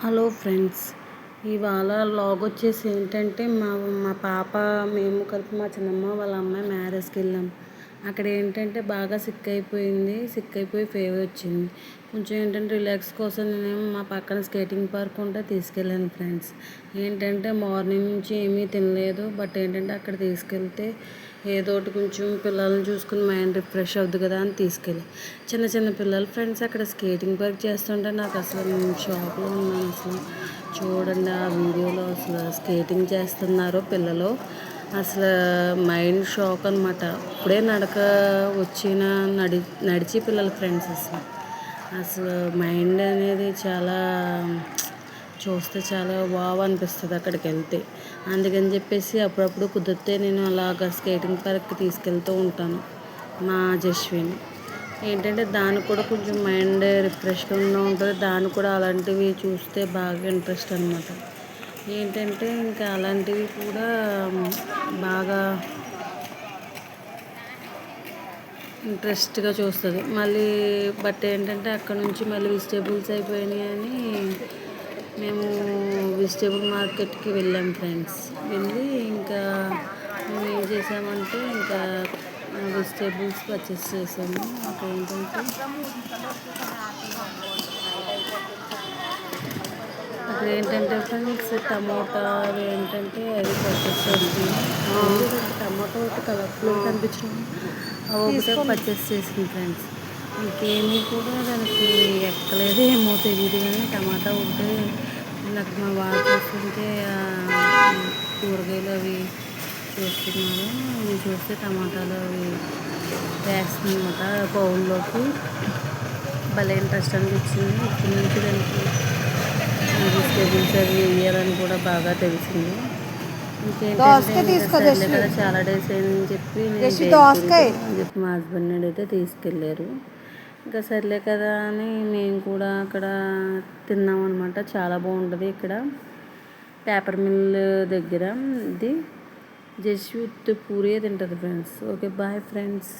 Hello friends, ఇవాళ log వచ్చేసి ఏంటంటే మా మా పాప మేము కలిపి మా చిన్నమ్మ వాళ్ళ అమ్మాయి మ్యారేజ్కి వెళ్ళాం. అక్కడ ఏంటంటే బాగా సిక్ అయిపోయి ఫీవర్ వచ్చింది. కొంచెం ఏంటంటే రిలాక్స్ కోసం నేనేమో మా పక్కన స్కేటింగ్ పార్క్ ఉంటే తీసుకెళ్ళాను ఫ్రెండ్స్. ఏంటంటే మార్నింగ్ నుంచి ఏమీ తినలేదు, బట్ ఏంటంటే అక్కడ తీసుకెళ్తే ఏదో ఒకటి కొంచెం పిల్లల్ని చూసుకుని మైండ్ రిఫ్రెష్ అవుద్ది కదా అని తీసుకెళ్ళి చిన్న చిన్న పిల్లలు ఫ్రెండ్స్ అక్కడ స్కేటింగ్ పార్క్ చేస్తుంటే నాకు అసలు నేను షాక్లో ఉన్నాను. అసలు చూడండి, ఆ వీడియోలో అసలు స్కేటింగ్ చేస్తున్నారు పిల్లలు. అసలు మైండ్ షాక్ అనమాట. ఇప్పుడే నడక వచ్చిన నడిచి పిల్లలు ఫ్రెండ్స్ అసలు మైండ్ అనేది చాలా చూస్తే చాలా వావ్ అనిపిస్తుంది అక్కడికి వెళ్తే. అందుకని చెప్పేసి అప్పుడప్పుడు కుదిరితే నేను అలాగ స్కేటింగ్ పార్క్కి తీసుకెళ్తూ ఉంటాను మా జస్విని. ఏంటంటే దానికి కూడా కొంచెం మైండ్ రిఫ్రెష్గా ఉంటుంది. దానికి కూడా అలాంటివి చూస్తే బాగా ఇంట్రెస్ట్ అనమాట. ఏంటంటే ఇంకా అలాంటివి కూడా బాగా ఇంట్రెస్ట్గా చూస్తుంది మళ్ళీ. బట్ ఏంటంటే అక్కడ నుంచి మళ్ళీ వెజిటేబుల్స్ అయిపోయినాయి అని మేము వెజిటేబుల్ మార్కెట్కి వెళ్ళాం ఫ్రెండ్స్. వెళ్ళి ఇంకా మేము ఏం చేసామంటే ఇంకా వెజిటేబుల్స్ పర్చేస్ చేసాము. అక్కడ ఏంటంటే ఫ్రెండ్స్ టమోటా అవి ఏంటంటే అవి పర్చేస్ చేస్తున్నాం. టమాటో ఒకటి కలర్ఫుల్ కనిపించింది, అవి ఒకటే పర్చేస్ చేసింది ఫ్రెండ్స్. ఇంకేమీ కూడా దానికి ఎక్కలేదేమో తెలియదు, కానీ టమాటా ఒకటే నాకు మా వారు చూస్తుంటే కూరగాయలు అవి చూస్తున్నారు. ఇవి చూస్తే టమాటాలు అవి వేస్తుందన్నమాట బౌల్లోకి. భలే ఇంట్రెస్ట్ అనిపించింది. ఇప్పటి నుంచి దానికి వెజిటేబుల్స్ అవి వేయాలని కూడా బాగా తెలిసింది. ఇంకేంటంటే సర్లే కదా చాలా డేస్ అయిందని చెప్పి మా హస్బెండ్ అయితే తీసుకెళ్ళారు. ఇంకా సర్లే కదా అని మేము కూడా అక్కడ తిన్నాం అనమాట. చాలా బాగుంటుంది ఇక్కడ పేపర్ మిల్ దగ్గర. ఇది జస్ట్ విత్ పూరియే తింటుంది ఫ్రెండ్స్. Okay, bye friends.